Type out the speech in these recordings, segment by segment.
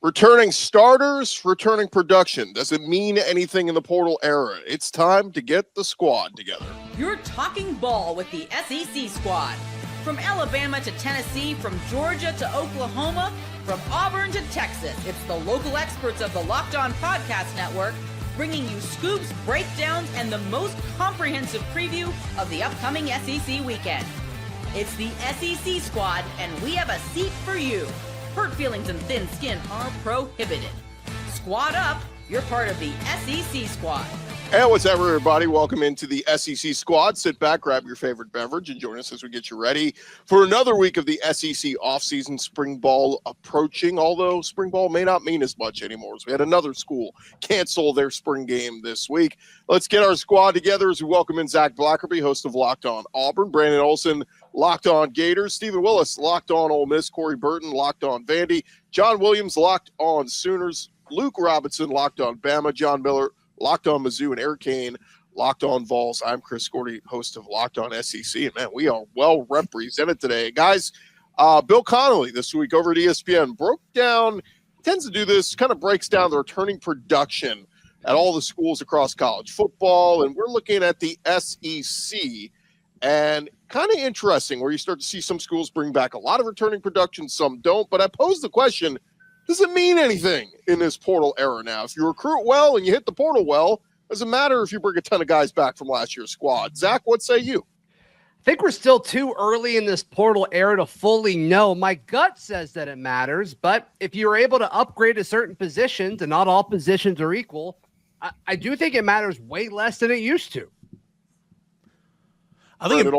Returning starters, returning production. Does it mean anything in the portal era? It's time to get the squad together. You're talking ball with the SEC squad. From Alabama to Tennessee, from Georgia to Oklahoma, from Auburn to Texas, it's the local experts of the Locked On Podcast Network bringing you scoops, breakdowns, and the most comprehensive preview of the upcoming SEC weekend. It's the SEC squad, and we have a seat for you. Hurt feelings and thin skin are prohibited. Squad up, you're part of the SEC squad. Hey, what's up, everybody? Welcome into the SEC squad. Sit back, grab your favorite beverage, and join us as we get you ready for another week of the SEC offseason. Spring ball approaching, although spring ball may not mean as much anymore. So we had another school cancel their spring game this week. Let's get our squad together as we welcome in Zach Blackerby, host of Locked On Auburn, Brandon Olson, Locked On Gators, Stephen Willis, Locked On Ole Miss, Corey Burton, Locked On Vandy, John Williams, Locked On Sooners, Luke Robinson, Locked On Bama, John Miller, Locked On Mizzou, and Eric Kane, Locked On Vols. I'm Chris Gordy, host of Locked On SEC, and man, we are well represented today. Guys, Bill Connelly this week over at ESPN broke down, tends to do this, kind of breaks down the returning production at all the schools across college football, and we're looking at the SEC, and kind of interesting where you start to see some schools bring back a lot of returning production, some don't, but I pose the question, does it mean anything in this portal era now? If you recruit well and you hit the portal well, doesn't matter if you bring a ton of guys back from last year's squad. Zach, what say you? I think we're still too early in this portal era to fully know. My gut says that it matters, but if you're able to upgrade to certain positions, and not all positions are equal, I do think it matters way less than it used to. I think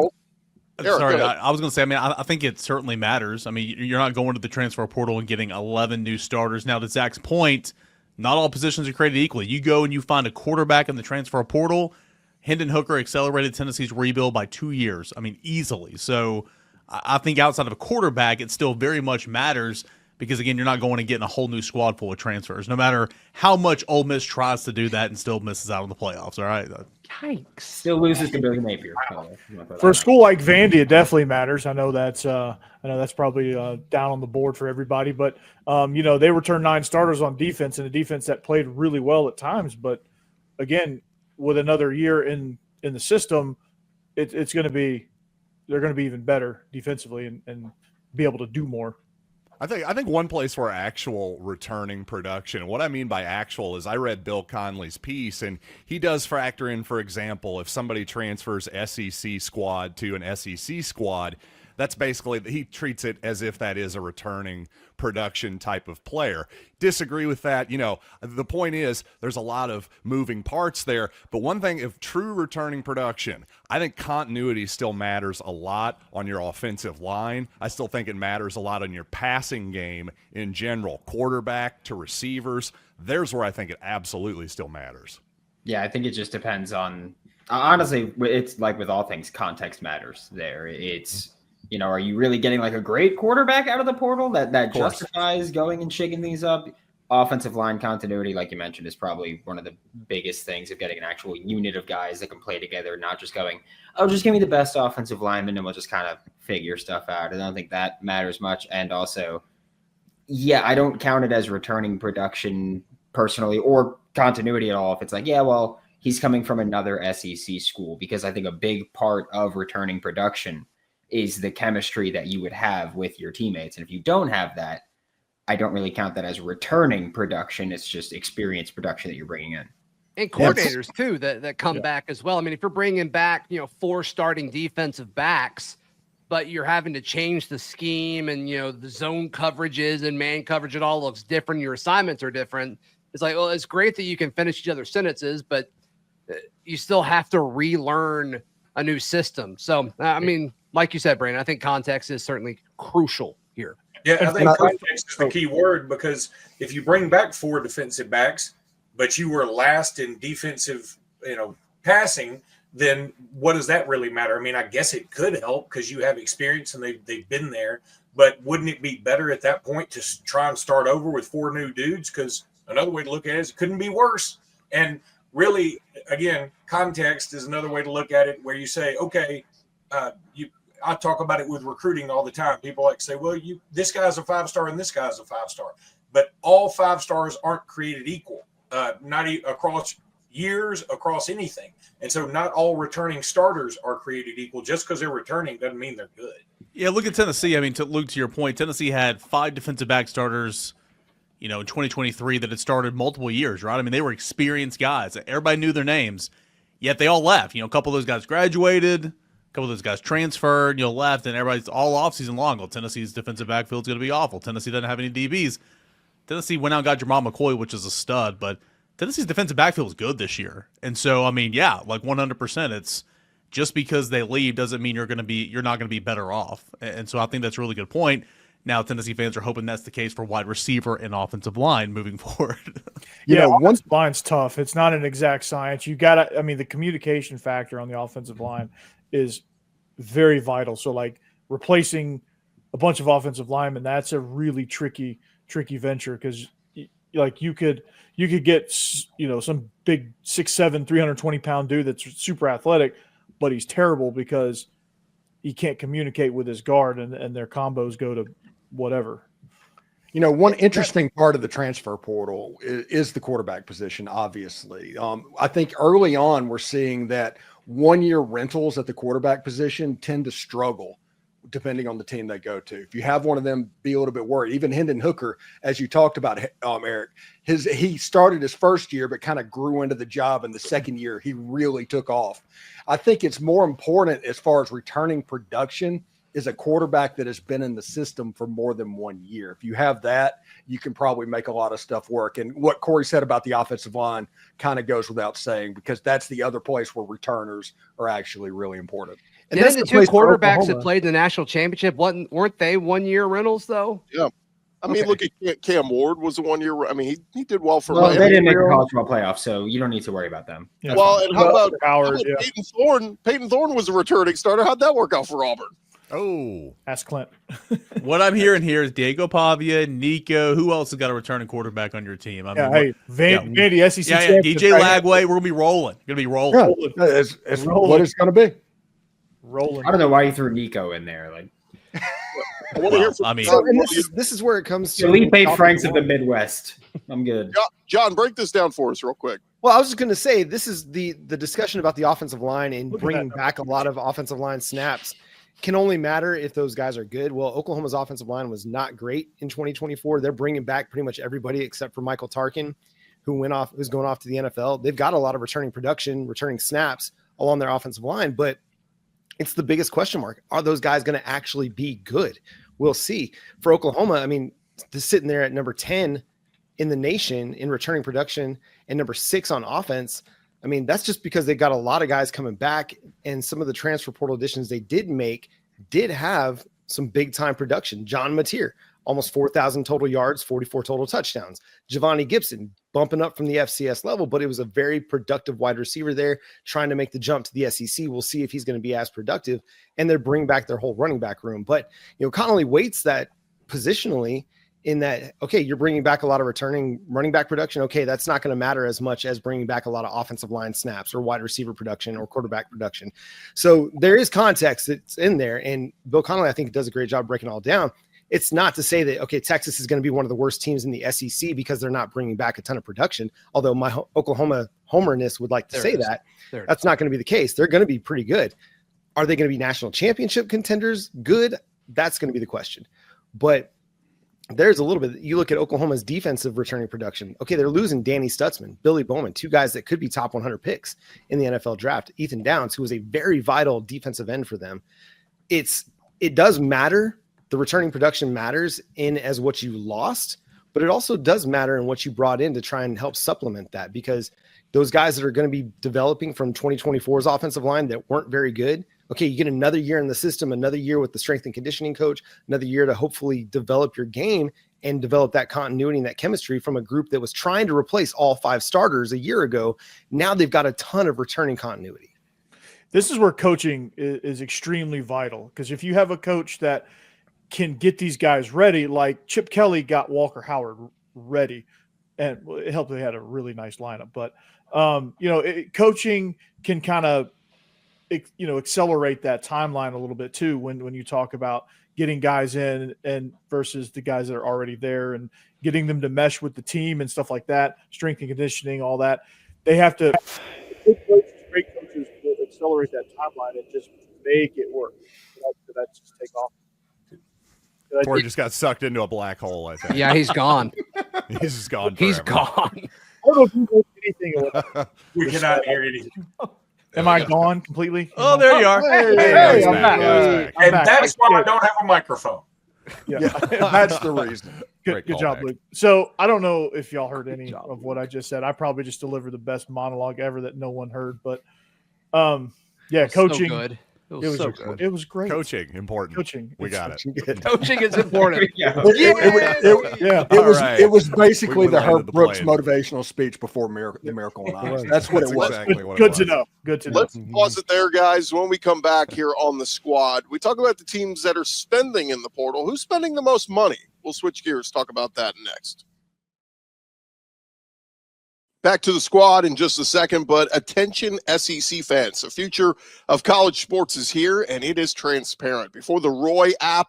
I was going to say, I think it certainly matters. I mean, you're not going to the transfer portal and getting 11 new starters. Now, to Zach's point, not all positions are created equally. You go and you find a quarterback in the transfer portal. Hendon Hooker accelerated Tennessee's rebuild by 2 years. I mean, easily. So I think outside of a quarterback, it still very much matters because, again, you're not going and getting a whole new squad full of transfers, no matter how much Ole Miss tries to do that and still misses out on the playoffs, all right? Yikes. Still loses to Billy Napier. For a school like Vandy, it definitely matters. I know that's probably down on the board for everybody, but they returned 9 starters on defense, and a defense that played really well at times. But again, with another year in the system, they're going to be even better defensively and be able to do more. I think one place for actual returning production, and what I mean by actual is I read Bill Connelly's piece, and he does factor in, for example, if somebody transfers SEC squad to an SEC squad, that's basically, he treats it as if that is a returning production type of player. Disagree with that. The point is there's a lot of moving parts there, but one thing, if true returning production, I think continuity still matters a lot on your offensive line. I still think it matters a lot on your passing game in general, quarterback to receivers. There's where I think it absolutely still matters. Yeah, I think it just depends on, honestly, it's like with all things, context matters there. It's, are you really getting like a great quarterback out of the portal that justifies going and shaking things up? Offensive line continuity, like you mentioned, is probably one of the biggest things of getting an actual unit of guys that can play together, not just going, oh, just give me the best offensive lineman and we'll just kind of figure stuff out. I don't think that matters much. And also, I don't count it as returning production personally or continuity at all. If it's like, he's coming from another SEC school, because I think a big part of returning production is the chemistry that you would have with your teammates. And if you don't have that, I don't really count that as returning production. It's just experience production that you're bringing in. And coordinators too, that come back as well. I mean, if you're bringing back, 4 starting defensive backs, but you're having to change the scheme and, the zone coverages and man coverage, it all looks different. Your assignments are different. It's like, well, it's great that you can finish each other's sentences, but you still have to relearn a new system. So, like you said, Brandon, I think context is certainly crucial here. Yeah, I think context is the key word, because if you bring back 4 defensive backs, but you were last in defensive, passing, then what does that really matter? I mean, I guess it could help because you have experience and they've been there, but wouldn't it be better at that point to try and start over with 4 new dudes? Because another way to look at it is it couldn't be worse. And really, again, context is another way to look at it, where you say, okay, I talk about it with recruiting all the time. People like to say, well, this guy's a 5-star and this guy's a 5-star. but all 5 stars aren't created equal, not across years, across anything. And so not all returning starters are created equal. Just because they're returning doesn't mean they're good. Yeah, look at Tennessee. I mean, Luke, to your point, Tennessee had 5 defensive back starters, in 2023 that had started multiple years, right? I mean, they were experienced guys. Everybody knew their names, yet they all left. A couple of those guys graduated, a couple of those guys transferred, left, and everybody's all offseason long. Well, Tennessee's defensive backfield's going to be awful. Tennessee doesn't have any DBs. Tennessee went out and got Jamal McCoy, which is a stud, but Tennessee's defensive backfield is good this year. And so, I mean, yeah, like 100%, it's just because they leave doesn't mean you're not going to be better off. And so I think that's a really good point. Now, Tennessee fans are hoping that's the case for wide receiver and offensive line moving forward. One line's tough. It's not an exact science. You got to, the communication factor on the offensive line is very vital. So, like, replacing a bunch of offensive linemen, that's a really tricky venture because, like, you could get, some big 6'7", 320-pound dude that's super athletic, but he's terrible because he can't communicate with his guard and their combos go to whatever. One interesting part of the transfer portal is the quarterback position, obviously. I think early on we're seeing that 1-year rentals at the quarterback position tend to struggle depending on the team they go to. If you have one of them be a little bit worried, even Hendon Hooker, as you talked about, Eric, he started his first year, but kind of grew into the job. In the second year, he really took off. I think it's more important as far as returning production is a quarterback that has been in the system for more than 1 year. If you have that, you can probably make a lot of stuff work. And what Corey said about the offensive line kind of goes without saying, because that's the other place where returners are actually really important. And then the 2 quarterbacks that played in the national championship, weren't they 1-year rentals though? Yeah. Look at Cam Ward was a 1-year. He did well for Miami. They didn't make the college football playoff, so you don't need to worry about them. Yeah. Well, and how about Peyton Thorne? Peyton Thorne was a returning starter. How'd that work out for Auburn? Oh, ask Clint. What I'm hearing here is Diego Pavia, Nico. Who else has got a returning quarterback on your team? Vandy, SEC. Yeah, DJ Lagway. We're gonna be rolling. Yeah, it's rolling. What it's gonna be. Rolling. I don't know why you threw Nico in there. Like, this is where it comes to Felipe Franks of the Midwest. I'm good. John, break this down for us real quick. Well, I was just going to say, this is the discussion about the offensive line and bringing back a lot of offensive line snaps can only matter if those guys are good. Well, Oklahoma's offensive line was not great in 2024. They're bringing back pretty much everybody except for Michael Tarkin, who's going off to the NFL. They've got a lot of returning snaps along their offensive line, but it's the biggest question mark. Are those guys going to actually be good? We'll see. For Oklahoma, they're sitting there at number 10 in the nation in returning production and number 6 on offense. That's just because they got a lot of guys coming back, and some of the transfer portal additions they did make did have some big time production. John Mateer, almost 4,000 total yards, 44 total touchdowns. Giovanni Gibson bumping up from the FCS level, but it was a very productive wide receiver there trying to make the jump to the SEC. We'll see if he's going to be as productive, and they're bringing back their whole running back room. But, Connelly weights that positionally in that, okay, you're bringing back a lot of returning running back production. Okay, that's not going to matter as much as bringing back a lot of offensive line snaps or wide receiver production or quarterback production. So there is context that's in there, and Bill Connelly, I think, does a great job breaking it all down. It's not to say that, okay, Texas is going to be one of the worst teams in the SEC because they're not bringing back a ton of production, although my Oklahoma homerness would like to say that. That's not going to be the case. They're going to be pretty good. Are they going to be national championship contenders? Good. That's going to be the question. But there's a little bit. You look at Oklahoma's defensive returning production. Okay, they're losing Danny Stutzman, Billy Bowman, 2 guys that could be top 100 picks in the NFL draft. Ethan Downs, who was a very vital defensive end for them. It does matter. The returning production matters in as what you lost, but it also does matter in what you brought in to try and help supplement that, because those guys that are going to be developing from 2024's offensive line that weren't very good. Okay, you get another year in the system, another year with the strength and conditioning coach, another year to hopefully develop your game and develop that continuity and that chemistry from a group that was trying to replace all 5 starters a year ago. Now they've got a ton of returning continuity. This is where coaching is extremely vital, because if you have a coach that can get these guys ready, like Chip Kelly got Walker Howard ready, and it helped they had a really nice lineup. But, coaching can kind of, accelerate that timeline a little bit too when you talk about getting guys in and versus the guys that are already there and getting them to mesh with the team and stuff like that, strength and conditioning, all that. They have to – great coaches will accelerate that timeline and just make it work. That just take off. Corey just got sucked into a black hole, I think. Yeah, he's gone. He's just gone. He's forever. gone. I don't know if you know anything. We cannot hear anything. Am I gone completely? Oh, there you are. Hey, I'm I'm back. back. And that's why I don't have a microphone. Yeah. That's the reason. Good job, Luke. So I don't know if y'all heard any of what I just said. I probably just delivered the best monologue ever that no one heard. But yeah, coaching. So good. It was so good. It was great. Coaching, important. Coaching. We got it. Coaching is important. It was basically We the went into Herb the Brooks plane. motivational speech before the Miracle on Ice. That's what it was. Exactly what it Good was. to know. Good to know. Let's pause it there, guys. When we come back here on the squad, we talk about the teams that are spending in the portal. Who's spending the most money? We'll switch gears, talk about that next. Back to the squad in just a second, but attention SEC fans. The future of college sports is here, and it is transparent. Before the Roy app,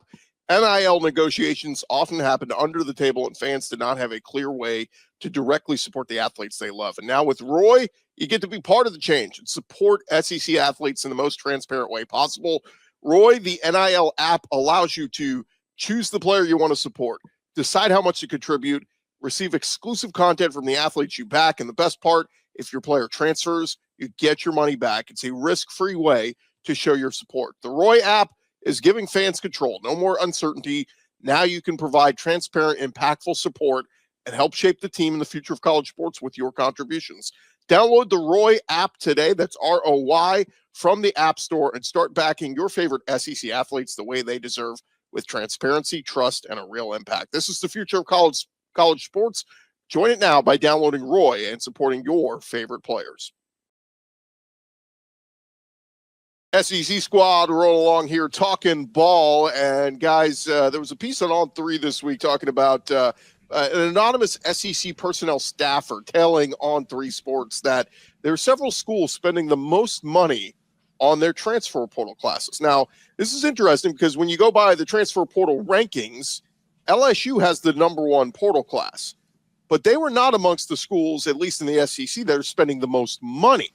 NIL negotiations often happened under the table, and fans did not have a clear way to directly support the athletes they love. And now with Roy, you get to be part of the change and support SEC athletes in the most transparent way possible. Roy, the NIL app, allows you to choose the player you want to support, decide how much to contribute, receive exclusive content from the athletes you back, and the best part, if your player transfers, you get your money back. It's a risk-free way to show your support. The Roy app is giving fans control. No more uncertainty. Now you can provide transparent, impactful support and help shape the team in the future of college sports with your contributions. Download the Roy app today. That's ROY from the App Store and start backing your favorite SEC athletes the way they deserve with transparency, trust, and a real impact. This is the future of college sports. Join it now by downloading Roy and supporting your favorite players. SEC squad rolling along here talking ball. And guys, there was a piece on On 3 this week talking about an anonymous SEC personnel staffer telling On 3 Sports that there are several schools spending the most money on their transfer portal classes. Now, this is interesting because when you go by the transfer portal rankings, LSU has the #1 portal class, but they were not amongst the schools, at least in the SEC, that are spending the most money.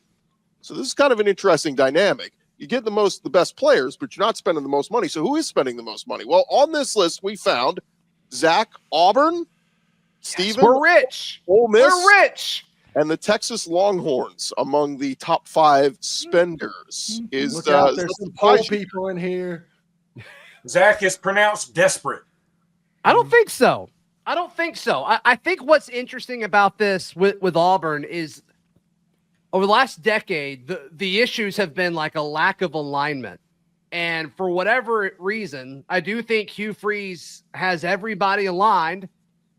So this is kind of an interesting dynamic. You get the best players, but you're not spending the most money. So who is spending the most money? Well, on this list, we found Zach, Auburn, Steven, We're rich. Ole Miss, We're rich. and the Texas Longhorns among the top 5 spenders. Is Look out, there's some poll surprising. people in here. Zach is pronounced desperate. I don't think so. I think what's interesting about this with Auburn is over the last decade, the issues have been like a lack of alignment. And for whatever reason, I do think Hugh Freeze has everybody aligned.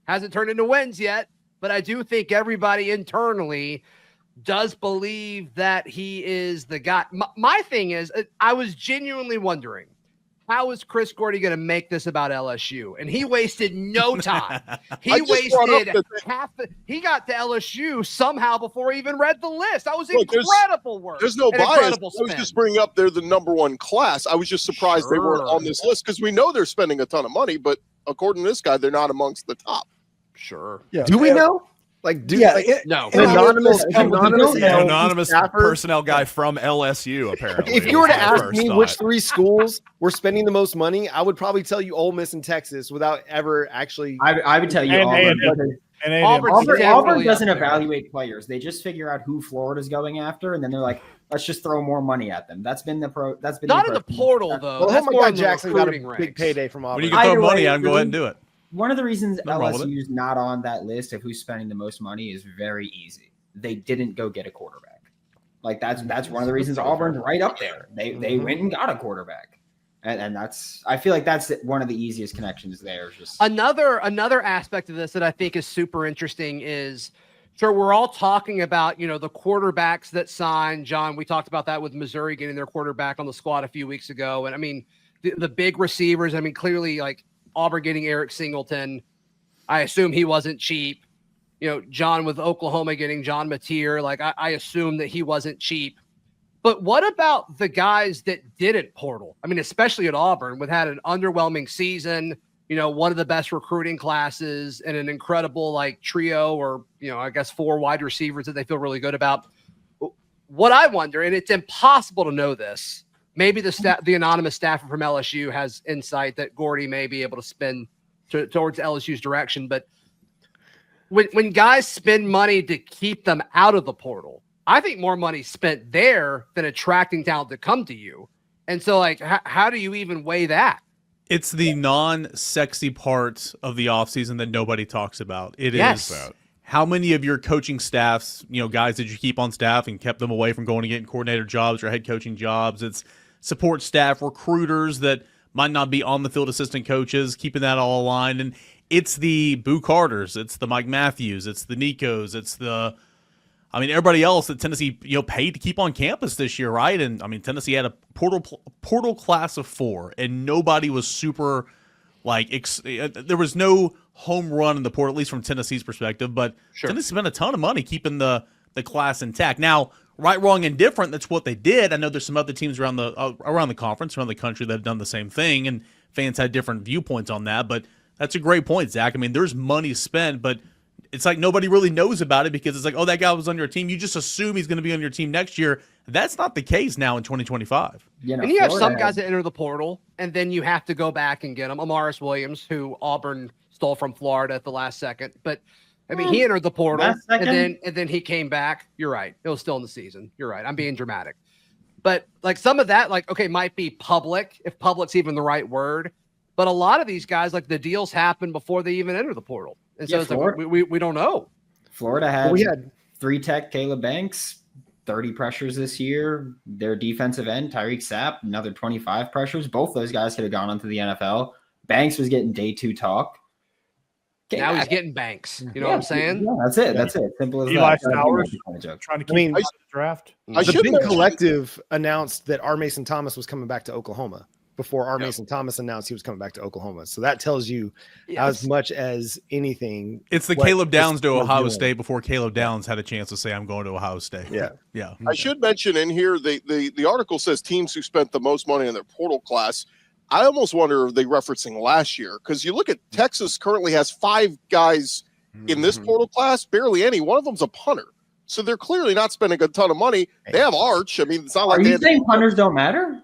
Hasn't turned into wins yet, but I do think everybody internally does believe that he is the guy. My thing is, I was genuinely wondering, how is Chris Gordy going to make this about LSU? And he wasted no time. He got to LSU somehow before he even read the list. That was incredible work. There's no bias. I was just bringing up they're the #1 class. I was just surprised they weren't on this list because we know they're spending a ton of money, but according to this guy, they're not amongst the top. Sure. Yeah. Do we know? Like, no. Anonymous personnel guy from LSU, apparently. If you were to ask me which 3 schools were spending the most money, I would probably tell you Ole Miss and Texas without ever actually. I would tell you Auburn doesn't evaluate players. They just figure out who Florida's going after, and then they're like, let's just throw more money at them. That's been not in the portal though. Well, oh my God, Jackson got a big payday from Auburn. When you can throw money at him, go ahead and do it. One of the reasons LSU's not on that list of who's spending the most money is very easy. They didn't go get a quarterback. Like that's one of the reasons Auburn's right up there. They went and got a quarterback. And that's, I feel like that's one of the easiest connections there. Just another aspect of this that I think is super interesting is, sure, we're all talking about, the quarterbacks that signed. John, we talked about that with Missouri getting their quarterback on the squad a few weeks ago. And I mean, the big receivers, clearly like Auburn getting Eric Singleton. I assume he wasn't cheap. John with Oklahoma getting John Mateer. Like I assume that he wasn't cheap. But what about the guys that didn't portal? I mean, especially at Auburn, with had an underwhelming season, one of the best recruiting classes and an incredible trio or, I guess 4 wide receivers that they feel really good about. What I wonder, and it's impossible to know this, maybe the anonymous staffer from LSU has insight that Gordy may be able to spin towards LSU's direction. But when guys spend money to keep them out of the portal, I think more money spent there than attracting talent to come to you. And so, how do you even weigh that? It's the non-sexy part of the offseason that nobody talks about. It is how many of your coaching staffs, guys that you keep on staff and kept them away from going and getting coordinator jobs or head coaching jobs. It's support staff, recruiters that might not be on the field assistant coaches, keeping that all aligned. And it's the Boo Carters, it's the Mike Matthews, it's the Nikos, it's the everybody else that Tennessee, paid to keep on campus this year, right? And Tennessee had a portal class of 4, and nobody was super there was no home run in the portal, at least from Tennessee's perspective. But Tennessee spent a ton of money keeping the class intact. Now, right, wrong, and different, that's what they did. I know there's some other teams around the conference, around the country that have done the same thing, and fans had different viewpoints on that. But that's a great point, Zach. There's money spent, but it's nobody really knows about it because it's that guy was on your team. You just assume he's going to be on your team next year. That's not the case now in 2025. And you have some guys that enter the portal, and then you have to go back and get them. Amaris Williams, who Auburn stole from Florida at the last second. But, he entered the portal, and then he came back. You're right. It was still in the season. You're right. I'm being dramatic. But, some of that, might be public, if public's even the right word. But a lot of these guys, the deals happen before they even enter the portal. And so we don't know. Florida had 3 tech Caleb Banks, 30 pressures this year. Their defensive end, Tyreek Sapp, another 25 pressures. Both those guys could have gone onto the NFL. Banks was getting day 2 talk. Now he's getting Banks. You know what I'm saying? Yeah, that's it. That's it. Simple as Eli that. Sowers trying to keep the draft. The Big Collective announced that R. Mason Thomas was coming back to Oklahoma before R. Mason Thomas announced he was coming back to Oklahoma. So that tells you as much as anything. It's the Caleb Downs to Ohio State before Caleb Downs had a chance to say, I'm going to Ohio State. Yeah. I should mention in here, the article says teams who spent the most money in their portal class. I almost wonder if they're referencing last year, because you look at Texas currently has 5 guys in this portal class, barely any. One of them's a punter. So they're clearly not spending a ton of money. They have Arch. It's not like Are you saying punters don't matter?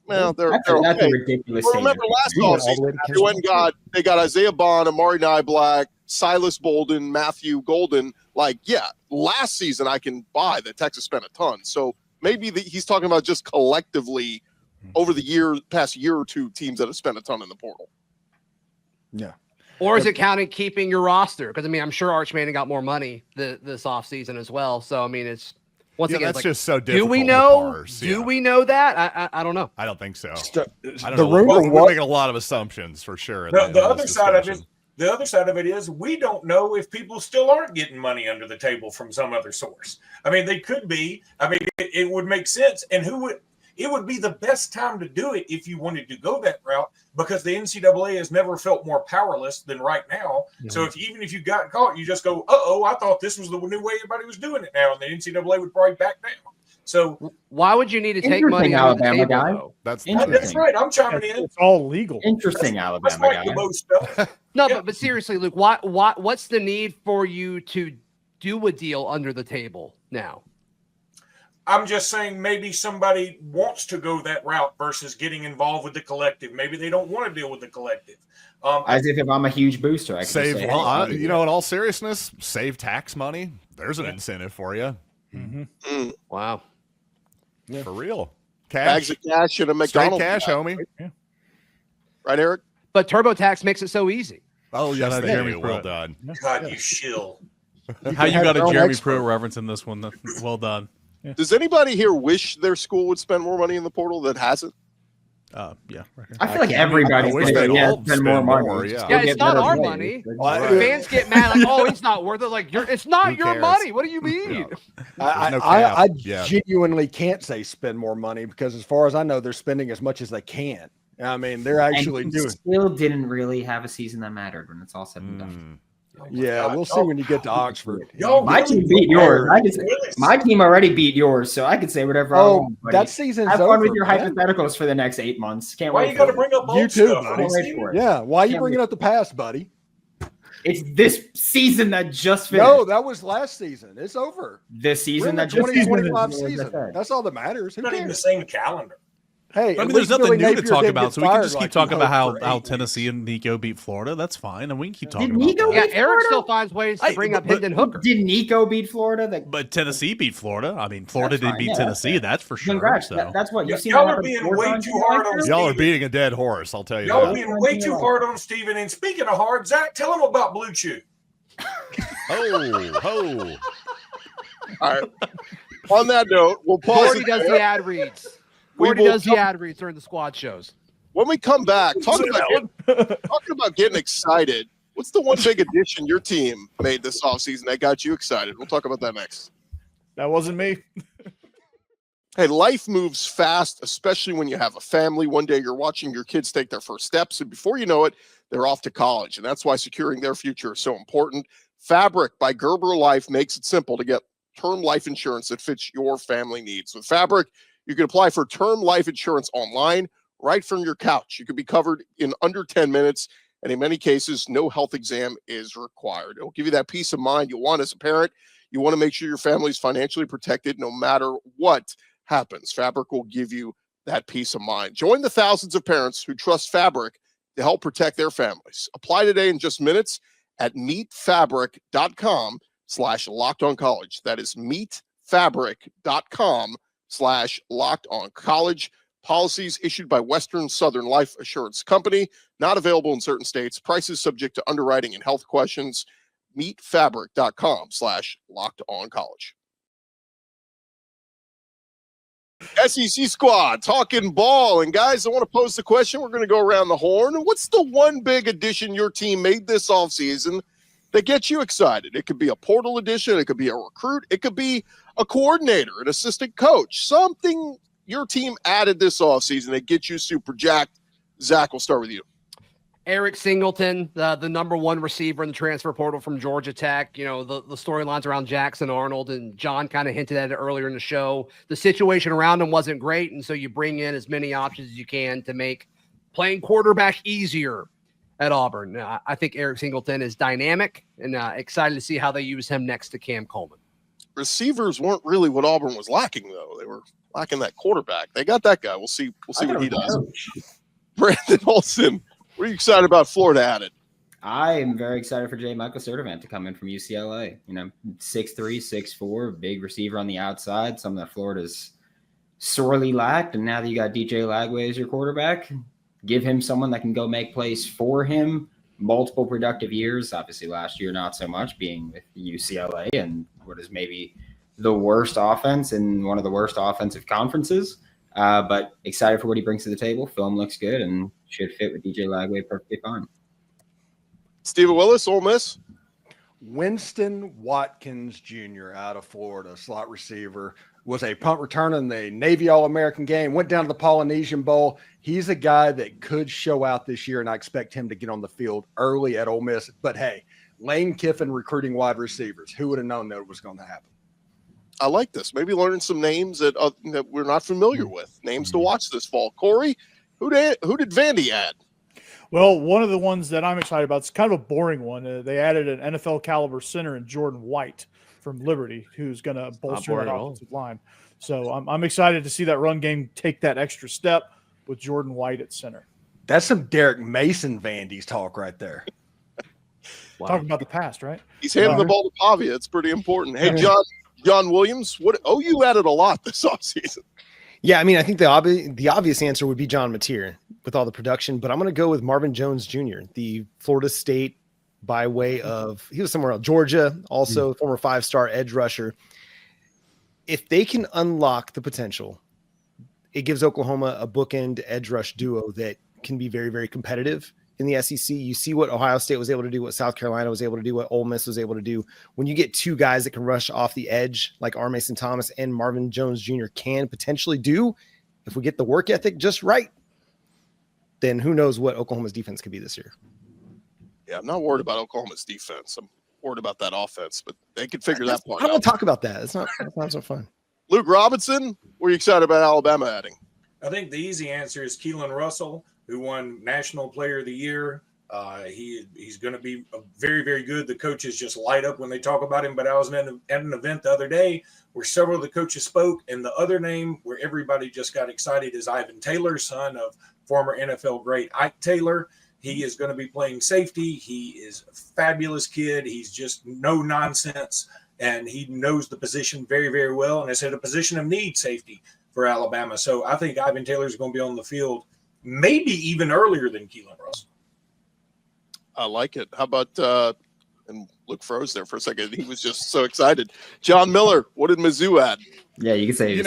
Well, they're that's okay. a ridiculous well, remember last offseason, they got Isaiah Bond, Amari Nyblack, Silas Bolden, Matthew Golden. Last season I can buy that Texas spent a ton. So maybe he's talking about just collectively over the past year or two, teams that have spent a ton in the portal. Yeah. Or is it counting keeping your roster? Because I'm sure Arch Manning got more money this offseason as well. So it's. Once again, that's just so difficult. Do we know? Parse, do we know that? I don't know. I don't think so. I don't know. We're making a lot of assumptions for sure. The other side of it is we don't know if people still aren't getting money under the table from some other source. They could be. It would make sense. And it would be the best time to do it if you wanted to go that route, because the NCAA has never felt more powerless than right now. Mm-hmm. So even if you got caught, you just go, I thought this was the new way everybody was doing it now, and the NCAA would probably back down. So why would you need to take money out of the table, guy? Though? That's right. I'm chiming in. It's all legal. Interesting, that's Alabama guy. Most stuff. No, but seriously, Luke, what's the need for you to do a deal under the table now? I'm just saying maybe somebody wants to go that route versus getting involved with the collective. Maybe they don't want to deal with the collective. As if I'm a huge booster, I can save. say, in all seriousness, save tax money. There's an incentive for you. Mm-hmm. Wow. Yeah. For real. Cash. Bags of cash and a McDonald's. Straight cash, homie. Yeah. Right, Eric? But TurboTax makes it so easy. Oh, yes, Shout out they Jeremy do. Pruitt. Well done. God, you shill. How you got a Jeremy Pruitt reference in this one? Well done. Yeah. Does anybody here wish their school would spend more money in the portal that hasn't? Yeah. I feel like everybody's wish they'd all spend more money. more, yeah. Yeah, it's not our money. Fans get mad it's not worth it. It's not your money. What do you mean? I genuinely can't say spend more money, because as far as I know, they're spending as much as they can. They're actually doing. Still didn't really have a season that mattered when it's all said and done. Yeah, we'll see when you get to Oxford. My team beat yours. My team already beat yours, so I could say whatever I want. Buddy. That season's Have fun over, with your man. hypotheticals for the next 8 months. Can't Why wait. you got to bring up You old too, stuff? buddy. Can't wait for it. Yeah, why are you bringing up the past, buddy? It's this season that just finished. No, that was last season. It's over. This We're season in the that just 2025 finished. season. That's all that matters. Who Not even the cares? same calendar. Hey, I at mean, there's least nothing Billy new to Napier talk didn't about, get so we can fired just keep like talking you about hoped for how 8 Tennessee weeks. and Nico beat Florida. That's fine, and we can keep talking Did about Nico that. Yeah, beat Eric Florida? still finds ways to bring up Hendon Hooker. Did Nico beat Florida? But Tennessee beat Florida. I mean, Florida That's didn't fine. beat Yeah, Tennessee. That's for sure. Congrats. So. That's what you've seen. Y'all that are happen being 4 way times too in hard your on life? Y'all are Steven. beating a dead horse. I'll tell you Y'all that. being way too hard on Steven. And speaking of hard, Zach, tell him about Blue Chew. Oh. All right. On that note, we'll pause. Gordy does the ad reads. Gordy does the ad reads during the squad shows. When we come back, talking about getting excited. What's the one big addition your team made this offseason that got you excited? We'll talk about that next. That wasn't me. Hey, life moves fast, especially when you have a family. One day you're watching your kids take their first steps, and before you know it, they're off to college. And that's why securing their future is so important. Fabric by Gerber Life makes it simple to get term life insurance that fits your family needs. With Fabric, you can apply for term life insurance online right from your couch. You can be covered in under 10 minutes, and in many cases, no health exam is required. It'll give you that peace of mind you want as a parent. You want to make sure your family is financially protected no matter what happens. Fabric will give you that peace of mind. Join the thousands of parents who trust Fabric to help protect their families. Apply today in just minutes at meetfabric.com/lockedoncollege. That is meetfabric.com/lockedoncollege. Policies issued by Western Southern Life Assurance Company, not available in certain states. Prices subject to underwriting and health questions. Meetfabric.com/lockedoncollege. SEC squad talking ball. And guys, I want to pose the question. We're going to go around the horn. What's the one big addition your team made this offseason that gets you excited? It could be a portal addition. It could be a recruit. It could be a coordinator, an assistant coach, something your team added this offseason that gets you super jacked. Zach, we'll start with you. Eric Singleton, the number one receiver in the transfer portal from Georgia Tech. You know, the storylines around Jackson Arnold, and John kind of hinted at it earlier in the show. The situation around him wasn't great, and so you bring in as many options as you can to make playing quarterback easier at Auburn. I think Eric Singleton is dynamic, and excited to see how they use him next to Cam Coleman. Receivers weren't really what Auburn was lacking, though. They were lacking that quarterback. They got that guy. We'll see what he does. Brandon Olson, what are you excited about Florida added? I am very excited for J. Michael Sertivant to come in from UCLA. You know, 6'3", 6'4", big receiver on the outside, something that Florida's sorely lacked. And now that you got DJ Lagway as your quarterback, give him someone that can go make plays for him. Multiple productive years. Obviously, last year not so much, being with UCLA and what is maybe the worst offense in one of the worst offensive conferences. But excited for what he brings to the table. Film looks good and should fit with DJ Lagway perfectly fine. Steven Willis, Ole Miss. Winston Watkins Jr. out of Florida, slot receiver, was a punt returner in the Navy All-American game, went down to the Polynesian Bowl. He's a guy that could show out this year, and I expect him to get on the field early at Ole Miss. But, hey, Lane Kiffin recruiting wide receivers. Who would have known that it was going to happen? I like this. Maybe learn some names that we're not familiar with. Names to watch this fall. Corey, who did Vandy add? Well, one of the ones that I'm excited about, it's kind of a boring one. They added an NFL caliber center in Jordan White from Liberty, who's going to bolster that offensive line. So I'm excited to see that run game take that extra step with Jordan White at center. That's some Derek Mason Vandy's talk right there. Wow. Talking about the past, right? He's handing the ball to Pavia. It's pretty important. Hey, John Williams, you added a lot this offseason. Yeah, I mean, I think the obvious answer would be John Mateer with all the production, but I'm going to go with Marvin Jones Jr., the Florida State by way of, he was somewhere else, Georgia, also former 5-star edge rusher. If they can unlock the potential, it gives Oklahoma a bookend edge rush duo that can be very, very competitive in the SEC. You see what Ohio State was able to do, what South Carolina was able to do, what Ole Miss was able to do. When you get two guys that can rush off the edge, like R. Mason Thomas and Marvin Jones Jr. can potentially do, if we get the work ethic just right, then who knows what Oklahoma's defense could be this year. Yeah, I'm not worried about Oklahoma's defense. I'm worried about that offense, but they can figure that part I don't out. want to talk about that. It's not so fun. Luke Robinson, what are you excited about Alabama adding? I think the easy answer is Keelan Russell, who won National Player of the Year. He's going to be very, very good. The coaches just light up when they talk about him. But I was at an event the other day where several of the coaches spoke, and the other name where everybody just got excited is Ivan Taylor, son of former NFL great Ike Taylor. He is going to be playing safety. He is a fabulous kid. He's just no nonsense, and he knows the position very, very well. And it's at a position of need, safety, for Alabama. So I think Ivan Taylor is going to be on the field maybe even earlier than Keelan Russell. I like it. How about and Luke froze there for a second. He was just so excited. John Miller, what did Mizzou add? Yeah, you can say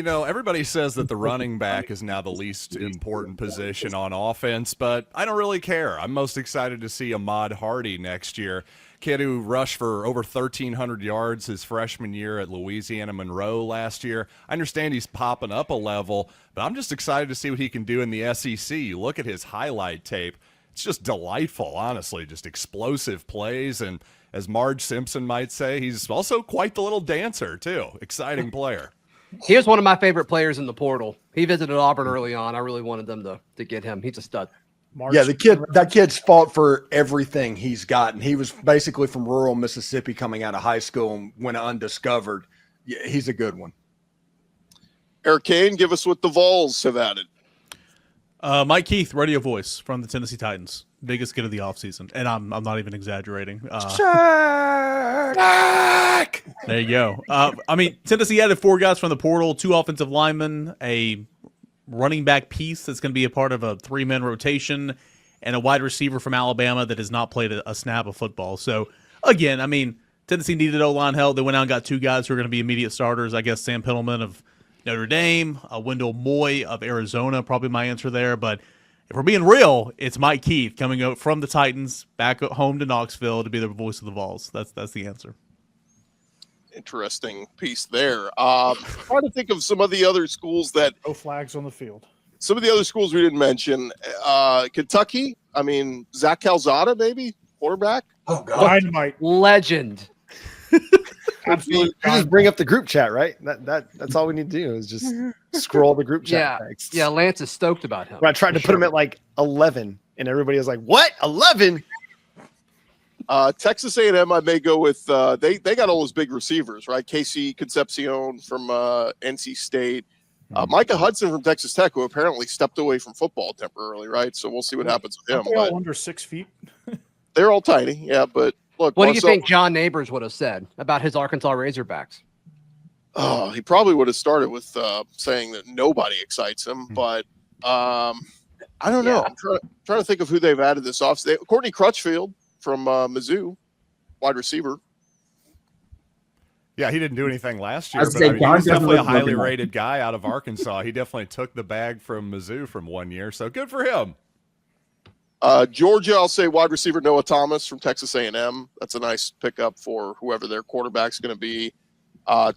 everybody says that the running back is now the least important position on offense, but I don't really care. I'm most excited to see Ahmad Hardy next year. Kid who rushed for over 1,300 yards his freshman year at Louisiana Monroe last year. I understand he's popping up a level, but I'm just excited to see what he can do in the SEC. You look at his highlight tape. It's just delightful, honestly, just explosive plays. And as Marge Simpson might say, he's also quite the little dancer, too. Exciting player. He was one of my favorite players in the portal. He visited Auburn early on. I really wanted them to get him. He's a stud. Yeah, that kid's fought for everything he's gotten. He was basically from rural Mississippi coming out of high school and went undiscovered. Yeah, he's a good one. Eric Kane, give us what the Vols have added. Mike Keith, radio voice from the Tennessee Titans. Biggest get of the offseason. And I'm not even exaggerating. There you go. Tennessee added 4 guys from the portal, 2 offensive linemen, a running back piece that's going to be a part of a 3-man rotation, and a wide receiver from Alabama that has not played a snap of football. So, again, Tennessee needed O-line help. They went out and got 2 guys who are going to be immediate starters. I guess Sam Pittleman of Notre Dame, Wendell Moy of Arizona, probably my answer there. But if we're being real, it's Mike Keith coming out from the Titans back home to Knoxville to be the voice of the Vols. That's the answer. Interesting piece there. Trying to think of some of the other schools that no flags on the field. Some of the other schools we didn't mention. Kentucky. Zach Calzada, maybe quarterback. Oh God, Dynamite legend. Absolutely. You just bring up the group chat, right? That's all we need to do is just scroll the group chat. Yeah, Lance is stoked about him. I tried to put him at like 11, and everybody was like, "What? 11?" Texas A&M, I may go with. They got all those big receivers, right? Casey Concepcion from NC State, Micah Hudson from Texas Tech, who apparently stepped away from football temporarily, right? So we'll see what happens with him. They're all under 6 feet. They're all tiny, yeah. But look, what do you think John Neighbors would have said about his Arkansas Razorbacks? Oh, he probably would have started with saying that nobody excites him, but I don't know. I'm trying to think of who they've added this offseason. Courtney Crutchfield from Mizzou, wide receiver. Yeah, he didn't do anything last year, but he's definitely a highly rated guy out of Arkansas. He definitely took the bag from Mizzou from one year, so good for him. Georgia, I'll say wide receiver Noah Thomas from Texas A&M. That's a nice pickup for whoever their quarterback's going to be.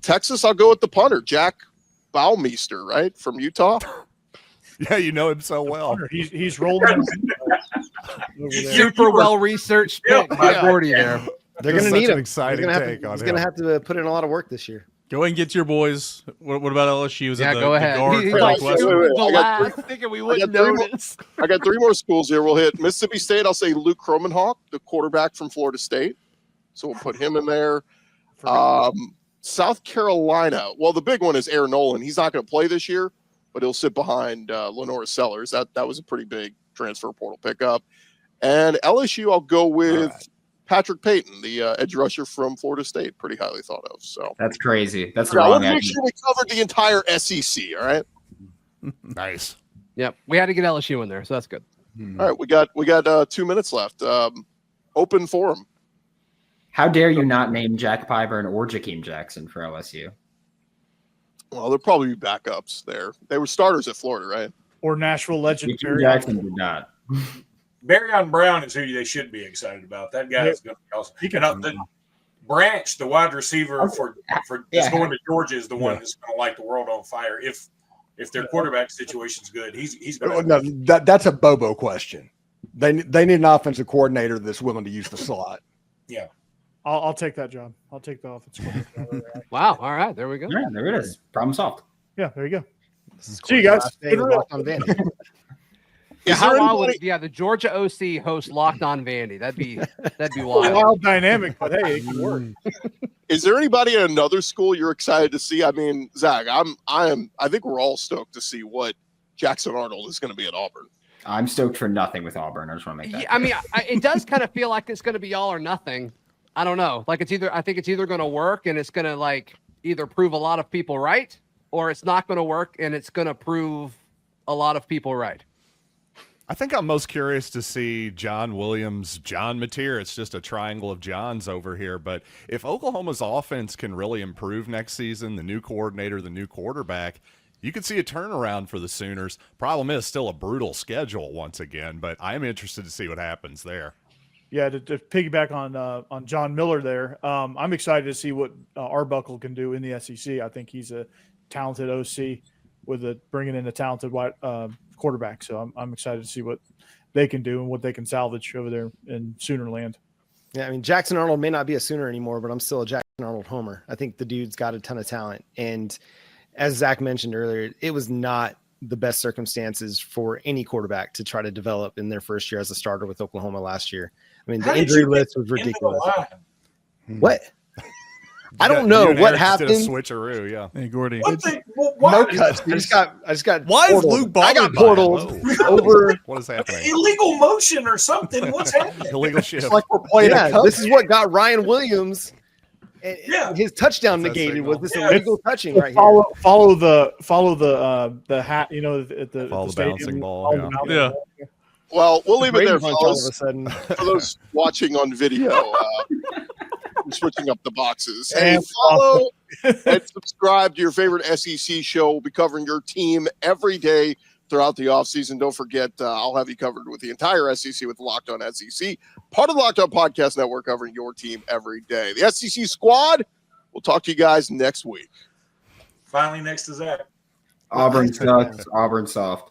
Texas, I'll go with the punter, Jack Baumeister, right, from Utah. Yeah, you know him so well. He's rolling. Super well researched pick by Gordy there. They're going to need him. Exciting take on him. He's going to have to put in a lot of work this year. Go ahead and get your boys. What about LSU? Go ahead. I got 3 more schools here. We'll hit Mississippi State. I'll say Luke Kromenhoek, the quarterback from Florida State. So we'll put him in there. South Carolina. Well, the big one is Aaron Nolan. He's not going to play this year, but he'll sit behind Lenore Sellers. That was a pretty big transfer portal pickup. And LSU, I'll go with Patrick Payton, the edge rusher from Florida State, pretty highly thought of. So that's crazy. That's I want to make sure we covered the entire SEC. All right. Nice. Yep, we had to get LSU in there, so that's good. All right, we got 2 minutes left. Open forum. How dare you not name Jack Pyburn or Jakeem Jackson for LSU? Well, there'll probably be backups there. They were starters at Florida, right? Or Nashville legend. Jakeem Jackson did not. Barryon Brown is who they should be excited about. That guy is going to be awesome. And Branch, the wide receiver for going to Georgia, is the one that's going to light the world on fire. If their quarterback situation's good, he's going to. No, that's a Bobo question. They need an offensive coordinator that's willing to use the slot. Yeah. I'll take that job. I'll take the offensive coordinator. Wow. All right. There we go. Yeah, there it is. Problem solved. Yeah, there you go. See you guys. Yeah, Is how there wild would anybody- the Georgia OC host Locked On Vandy? That'd be wild. Wild dynamic, but hey, it can work. Is there anybody at another school you're excited to see? I mean, Zach, I think we're all stoked to see what Jackson Arnold is going to be at Auburn. I'm stoked for nothing with Auburn. I just want to make that. Yeah, I mean, it does kind of feel like it's going to be all or nothing. I don't know. Like I think it's either going to work and it's going to like either prove a lot of people right, or it's not going to work and it's going to prove a lot of people right. I think I'm most curious to see John Williams, John Mateer. It's just a triangle of Johns over here. But if Oklahoma's offense can really improve next season, the new coordinator, the new quarterback, you could see a turnaround for the Sooners. Problem is still a brutal schedule once again, but I am interested to see what happens there. Yeah, to piggyback on John Miller there, I'm excited to see what Arbuckle can do in the SEC. I think he's a talented OC with bringing in a talented quarterback. So I'm excited to see what they can do and what they can salvage over there in Sooner land. Yeah, I mean, Jackson Arnold may not be a Sooner anymore, but I'm still a Jackson Arnold homer. I think the dude's got a ton of talent. And as Zach mentioned earlier, it was not the best circumstances for any quarterback to try to develop in their first year as a starter with Oklahoma last year. I mean, the injury list was ridiculous. What? I don't know what happened. A switcheroo, yeah. Hey, Gordy. No cuts. I just got. Why is portaled. Luke bothered I got by portaled over. What is happening? Illegal motion or something. What's happening? Illegal shift. It's like we're playing a cup. This is what got Ryan Williams. Yeah. His touchdown What's that negated signal? was this illegal touching right Follow the hat. You know, at the Follow the stadium. bouncing ball, Follow yeah. the bouncing Yeah. ball. Well, we'll leave it there, All of a fellas. sudden. For those watching on video, we're switching up the boxes. Hey, And follow and subscribe to your favorite SEC show. We'll be covering your team every day throughout the offseason. Don't forget, I'll have you covered with the entire SEC with Locked On SEC, part of the Locked On Podcast Network, covering your team every day. The SEC squad, we'll talk to you guys next week. Finally, next to Zach. Auburn sucks. Auburn soft.